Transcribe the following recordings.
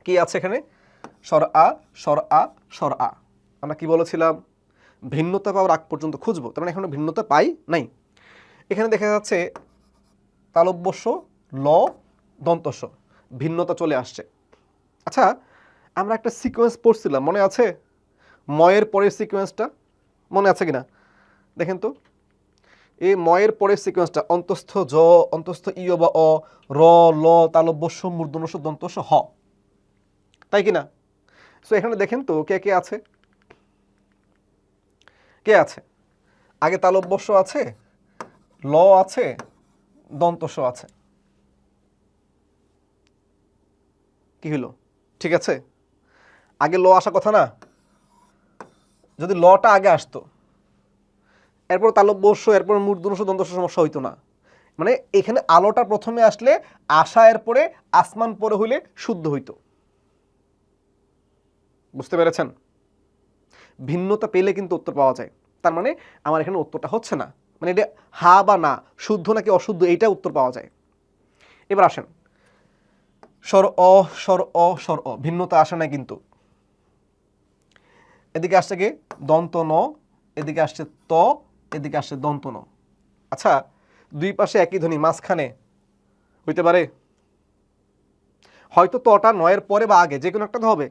কি আছে এখানে? স্বর আ, স্বর আ, স্বর আ। আমরা কি বলেছিলাম? ভিন্নতা পাওয়ার আগ পর্যন্ত খুঁজবো, তার মানে এখনো ভিন্নতা পাই নাই। এখানে দেখা যাচ্ছে তালব্যস্য ল দন্তস্য, ভিন্নতা চলে আসছে। আচ্ছা, আমরা একটা সিকোয়েন্স পড়ছিলাম, মনে আছে? ময়ের পরের সিকোয়েন্সটা মনে আছে কিনা দেখেন তো। এই ময়ের পরের সিকোয়েন্সটা অন্তস্থ জ, অন্তস্থ ইয় বা অ, র, ল, তালব্যস্য, মূর্ধন্যস্য, দন্তস্য, হ, তাই কিনা? সো এখানে দেখেন তো কে কে আছে, কে আছে? আগে তালব্যস্য আছে, ল আছে, দন্তস্য আছে। কি হলো? ঠিক আছে, আগে ল আসা কথা না? যদি লটা আগে আসতো, এরপর তালব্যস্য, এরপর মূর্ধন্যস্য, দন্তস্য, সমস্যা হইতো না। মানে এখানে আলোটা প্রথমে আসলে আশা, এরপরে আসমান পরে হইলে শুদ্ধ হইতো। বুঝতে পেরেছেন? ভিন্নতা পেলে কিন্তু উত্তর পাওয়া যায়। তার মানে আমার এখানে উত্তরটা হচ্ছে না, মানে এটা হা বা না, শুদ্ধ নাকি অশুদ্ধ, এইটা উত্তর পাওয়া যায়। এবার আসেন, স্বর অ, স্বর অ, স্বর অ, ভিন্নতা আসে না কিন্তু। এদিকে আসছে কি দন্ত ন, এদিকে আসছে ত, এদিকে আসছে দন্ত ন। আচ্ছা, দুই পাশে একই ধ্বনি, মাঝখানে হইতে পারে? হয়তো তটা নয়ের পরে বা আগে, যে কোনো একটা তো হবে।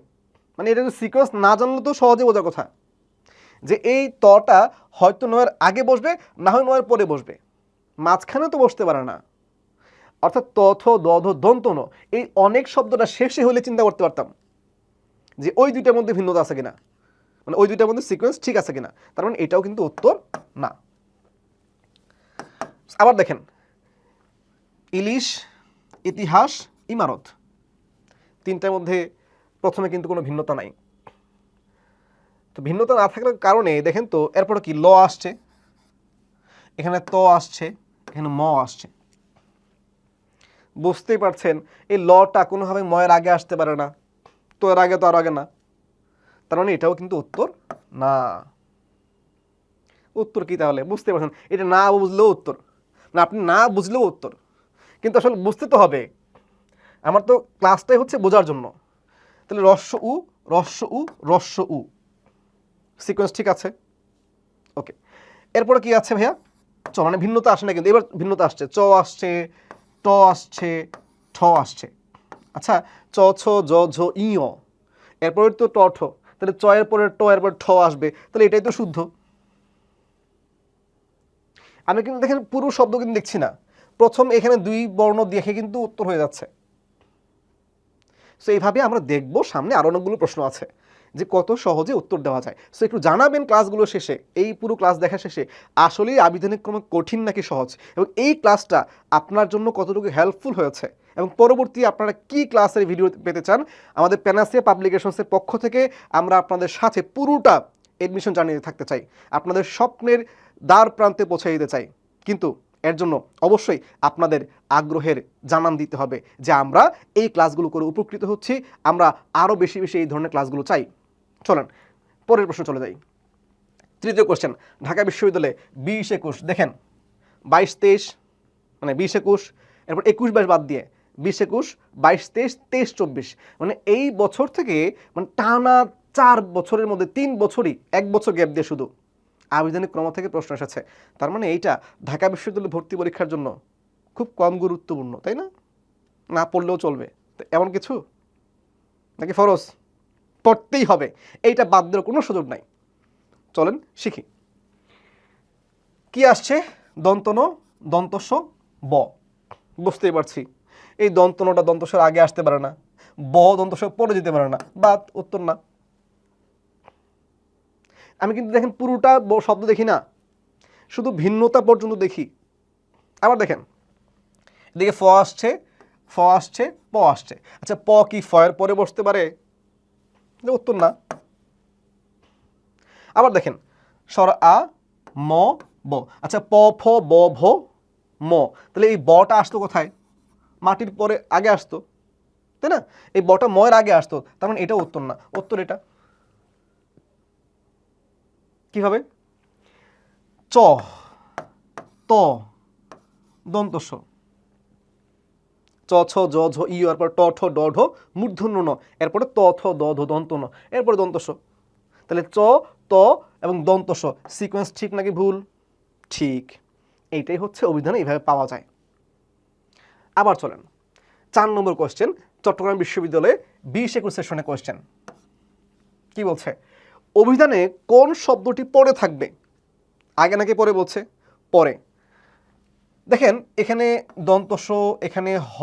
মানে এটা সিকোয়েন্স না জানলে তো সহজে বোঝার কথা যে এই তটা হয়তো নয়ের আগে বসবে, না হয় নয়ের পরে বসবে, মাঝখানে তো বসতে পারে না। অর্থাৎ তথ দধ দন্ত ন, এই অনেক শব্দটা শেষে হলে চিন্তা করতে পারতাম যে ওই দুইটার মধ্যে ভিন্নতা আছে কিনা, মানে ওই দুইটার মধ্যে সিকোয়েন্স ঠিক আছে কিনা। তার মানে এটাও কিন্তু উত্তর না। আবার দেখেন, ইলিশ, ইতিহাস, ইমারত, তিনটার মধ্যে প্রথমে কিন্তু কোনো ভিন্নতা নাই। তো ভিন্নতা না থাকার কারণে দেখেন তো এরপরে কি ল আসছে, এখানে ত আসছে, এখানে ম আসছে। বুঝতেই পারছেন এই লটা কোনোভাবে ময়ের আগে আসতে পারে না, তো এর আগে তো আর আগে না। তার মানে এটাও কিন্তু উত্তর না। উত্তর কি তাহলে? বুঝতে পারছেন, এটা না বুঝলেও উত্তর, না আপনি না বুঝলেও উত্তর, কিন্তু আসলে বুঝতে তো হবে। আমার তো ক্লাসটাই হচ্ছে বোঝার জন্য। তাহলে রস্য উ, রস্য উ, রস্য উ, সিকোয়েন্স ঠিক আছে। ওকে, এরপরে কি আছে ভাইয়া? চ, মানে ভিন্নতা আসে না কিন্তু, এবার ভিন্নতা আসছে, চ আসছে, ট আসছে, ঠ আসছে। আচ্ছা, চ, ছ, জ, ঝ, ইয়, এরপরে তো ট, ঠ, তাহলে চ এর পরে ট, এরপর ঠ আসবে, তাহলে এটাই তো শুদ্ধ। আমি কিন্তু দেখেন পুরো শব্দ কিন্তু দেখছি না, প্রথম এখানে দুই বর্ণ দেখে কিন্তু উত্তর হয়ে যাচ্ছে। সো এইভাবে আমরা দেখব, সামনে আরও অনেকগুলো প্রশ্ন আছে যে কত সহজে উত্তর দেওয়া যায়। সো একটু জানাবেন ক্লাসগুলো শেষে, এই পুরো ক্লাস দেখা শেষে আসলেই আবিধানিক ক্রমে কঠিন নাকি সহজ, এবং এই ক্লাসটা আপনার জন্য কতটুকু হেল্পফুল হয়েছে, এবং পরবর্তী আপনারা কি ক্লাসের ভিডিও পেতে চান। আমাদের প্যানাসিয়া পাবলিকেশনসের পক্ষ থেকে আমরা আপনাদের সাথে পুরোটা এডমিশন জানিয়ে থাকতে চাই, আপনাদের স্বপ্নের দ্বার প্রান্তে পৌঁছে দিতে চাই। কিন্তু এর জন্য অবশ্যই আপনাদের আগ্রহের জানান দিতে হবে যে আমরা এই ক্লাসগুলো করে উপকৃত হচ্ছি, আমরা আরও বেশি বেশি এই ধরনের ক্লাসগুলো চাই। চলেন পরের প্রশ্ন চলে যাই। তৃতীয় কোশ্চেন, ঢাকা বিশ্ববিদ্যালয়ে 20-21, দেখেন 22-23, মানে 20-21, এরপর 21-22 বাদ দিয়ে 20-21, 22-23, 23-24, মানে এই বছর থেকে মানে টানা 4 বছরের মধ্যে 3 বছরই 1 বছর গ্যাপ দিয়ে শুধু আবিধানিক ক্রম থেকে প্রশ্ন এসেছে। তার মানে এইটা ঢাকা বিশ্ববিদ্যালয়ে ভর্তি পরীক্ষার জন্য খুব কম গুরুত্বপূর্ণ, তাই না? না পড়লেও চলবে এমন কিছু নাকি ফরজ? পড়তেই হবে, এইটা বাদ দেওয়ার কোনো সুযোগ নাই। চলেন শিখি। কি আসছে? দন্তন, দন্তস্ব, ব। বুঝতেই পারছি এই দন্তনটা দন্তস্বর আগে আসতে পারে না, ব দন্তস্বর পরে যেতে পারে না, বাদ, উত্তর না। আমি কিন্তু দেখেন পুরোটা শব্দ দেখি না, শুধু ভিন্নতা পর্যন্ত দেখি। আবার দেখেন, এদিকে ফ আসছে, ফ আসছে, প আসছে। আচ্ছা, প কি ফ এর পরে বসতে পারে? উত্তর না। আবার দেখেন, স্বর আ, ম, ব। আচ্ছা, প, ফ, ব, ভ, ম, তাহলে এই বটা আসতো কোথায়? মাটির পরে আগে আসতো, তাই না? এই বটা ময়ের আগে আসতো, তার মানে এটা উত্তর না। উত্তর এটা। কিভাবে? চ, ত, দন্তস্ব, চ ছ জ ঝ ই এরপর ট ঠ ড ঢ মূর্ধন্য ন, এরপরে ত থ দ ধ দন্ত ন, এরপরে দন্তস। তাহলে চ ত এবং দন্তস সিকোয়েন্স ঠিক নাকি ভুল? ঠিক। এইটাই হচ্ছে অভিধানে, এইভাবে পাওয়া যায়। আবার চলেন 4 নম্বর কোয়েশ্চেন, চট্টগ্রাম বিশ্ববিদ্যালয়ে 20-21 সেশনে কোয়েশ্চেন কি বলছে? অভিধানে কোন শব্দটি পরে থাকবে? আগে নাকি পরে বলছে? পরে। দেখেন এখানে দন্তস, এখানে হ,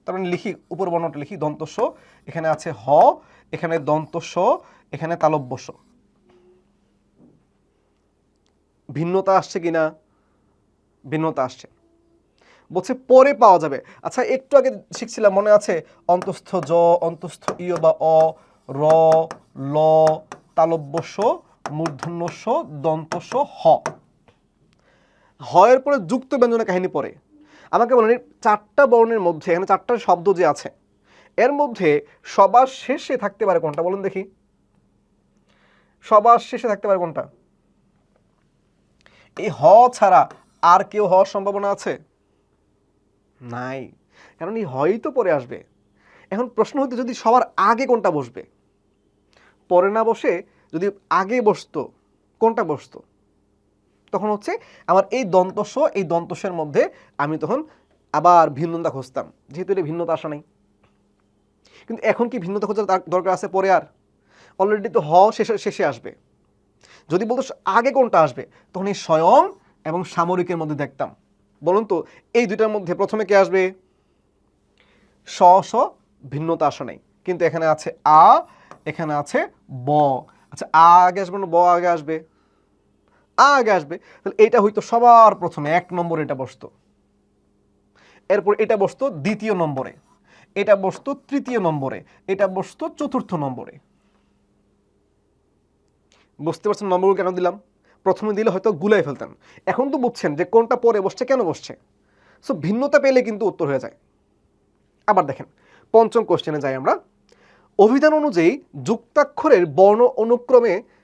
তার মানে লিখি উপর বর্ণটা লিখি দন্তস, এখানে আছে হ, এখানে দন্তস, এখানে তালব্যস। ভিন্নতা আসছে কিনা? ভিন্নতা আসছে। বলছে পরে পাওয়া যাবে। আচ্ছা একটু আগে শিখছিলাম মনে আছে, অন্তস্থ জ, অন্তস্থ ইয় বা অ, র, ল, তালব্যস, মূর্ধন্যস, দন্তস, হ। হয়ের পরে যুক্ত ব্যঞ্জনের কাহিনী পড়ে। আমাকে বলেন 4টা বর্ণের মধ্যে, এখানে 4টা শব্দ যে আছে এর মধ্যে সবার শেষে থাকতে পারে কোনটা? বলুন দেখি, সবার শেষে থাকতে পারে কোনটা? এই হ ছাড়া আর কেউ হওয়ার সম্ভাবনা আছে? নাই, কারণ এই হই তো পরে আসবে। এখন প্রশ্ন হতে যদি সবার আগে কোনটা বসবে? পরে না বসে যদি আগে বসতো, কোনটা বসতো? তখন হচ্ছে আমার এই দন্তস্ব, এই দন্তস্বের মধ্যে আমি তখন আবার ভিন্নতা খুঁজতাম, যেহেতু এটা ভিন্নতা আসা নাই। কিন্তু এখন কি ভিন্নতা খোঁজার দরকার আছে পরে? আর অলরেডি তো হ শেষে আসবে। যদি বলতো আগে কোনটা আসবে, তখন এই স্বয়ং এবং সামরিকের মধ্যে দেখতাম। বলুন তো এই দুইটার মধ্যে প্রথমে কে আসবে? স স, ভিন্নতা আসা নাই, কিন্তু এখানে আছে আ, এখানে আছে ব। আচ্ছা আ আগে আসবে না ব আগে আসবে? আ আগে আসবে। তাহলে এটা হইতো সবার প্রথমে 1 নম্বরে এটা বসতো, এরপর এটা বসতো 2য় নম্বরে, এটা বসতো 3য় নম্বরে, এটা বসতো 4র্থ নম্বরে। বুঝতে পারছেন নম্বরগুলো কেন দিলাম? প্রথমে দিলে হয়তো গুলাই ফেলতেন, এখন তো বুঝছেন যে কোনটা পরে বসছে, কেন বসছে। সো ভিন্নতা পেলে কিন্তু উত্তর হয়ে যায়। আবার দেখেন 5ম কোশ্চেনে যাই আমরা। অভিধান অনুযায়ী যুক্তাক্ষরের বর্ণ অনুক্রমে